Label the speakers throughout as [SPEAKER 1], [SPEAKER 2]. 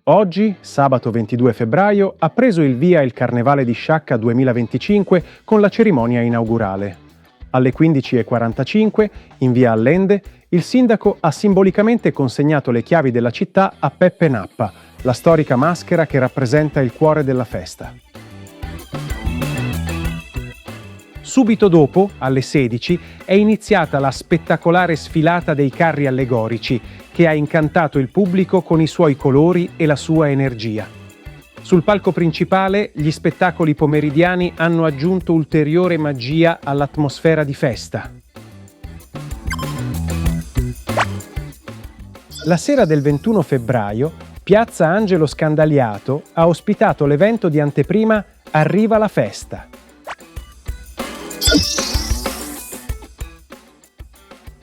[SPEAKER 1] Oggi, sabato 22 febbraio, ha preso il via il Carnevale di Sciacca 2025 con la cerimonia inaugurale. Alle 15:45, in via Allende, il sindaco ha simbolicamente consegnato le chiavi della città a Peppe Nappa, la storica maschera che rappresenta il cuore della festa. Subito dopo, alle 16, è iniziata la spettacolare sfilata dei carri allegorici, che ha incantato il pubblico con i suoi colori e la sua energia. Sul palco principale, gli spettacoli pomeridiani hanno aggiunto ulteriore magia all'atmosfera di festa. La sera del 21 febbraio, Piazza Angelo Scandaliato ha ospitato l'evento di anteprima Arriva la festa.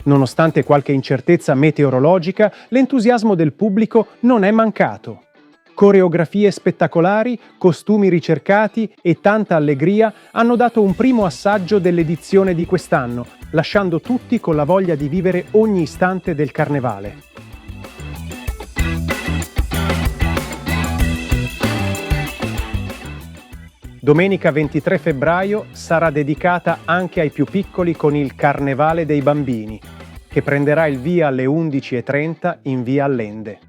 [SPEAKER 1] Nonostante qualche incertezza meteorologica, l'entusiasmo del pubblico non è mancato. Coreografie spettacolari, costumi ricercati e tanta allegria hanno dato un primo assaggio dell'edizione di quest'anno, lasciando tutti con la voglia di vivere ogni istante del carnevale. Domenica 23 febbraio sarà dedicata anche ai più piccoli con il Carnevale dei Bambini, che prenderà il via alle 11:30 in via Allende.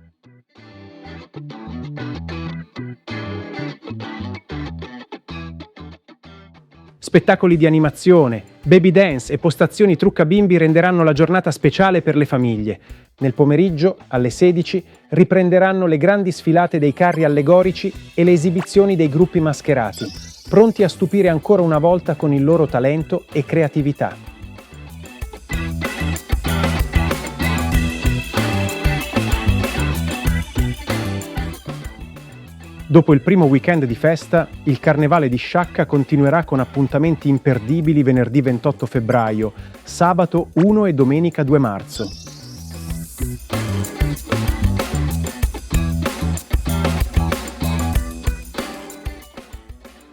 [SPEAKER 1] Spettacoli di animazione, baby dance e postazioni trucca bimbi renderanno la giornata speciale per le famiglie. Nel pomeriggio, alle 16, riprenderanno le grandi sfilate dei carri allegorici e le esibizioni dei gruppi mascherati, pronti a stupire ancora una volta con il loro talento e creatività. Dopo il primo weekend di festa, il Carnevale di Sciacca continuerà con appuntamenti imperdibili venerdì 28 febbraio, sabato 1 e domenica 2 marzo.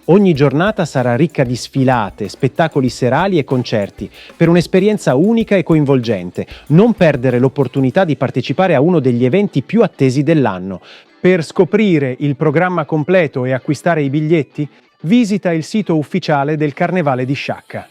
[SPEAKER 1] Ogni giornata sarà ricca di sfilate, spettacoli serali e concerti, per un'esperienza unica e coinvolgente. Non perdere l'opportunità di partecipare a uno degli eventi più attesi dell'anno. Per scoprire il programma completo e acquistare i biglietti, visita il sito ufficiale del Carnevale di Sciacca.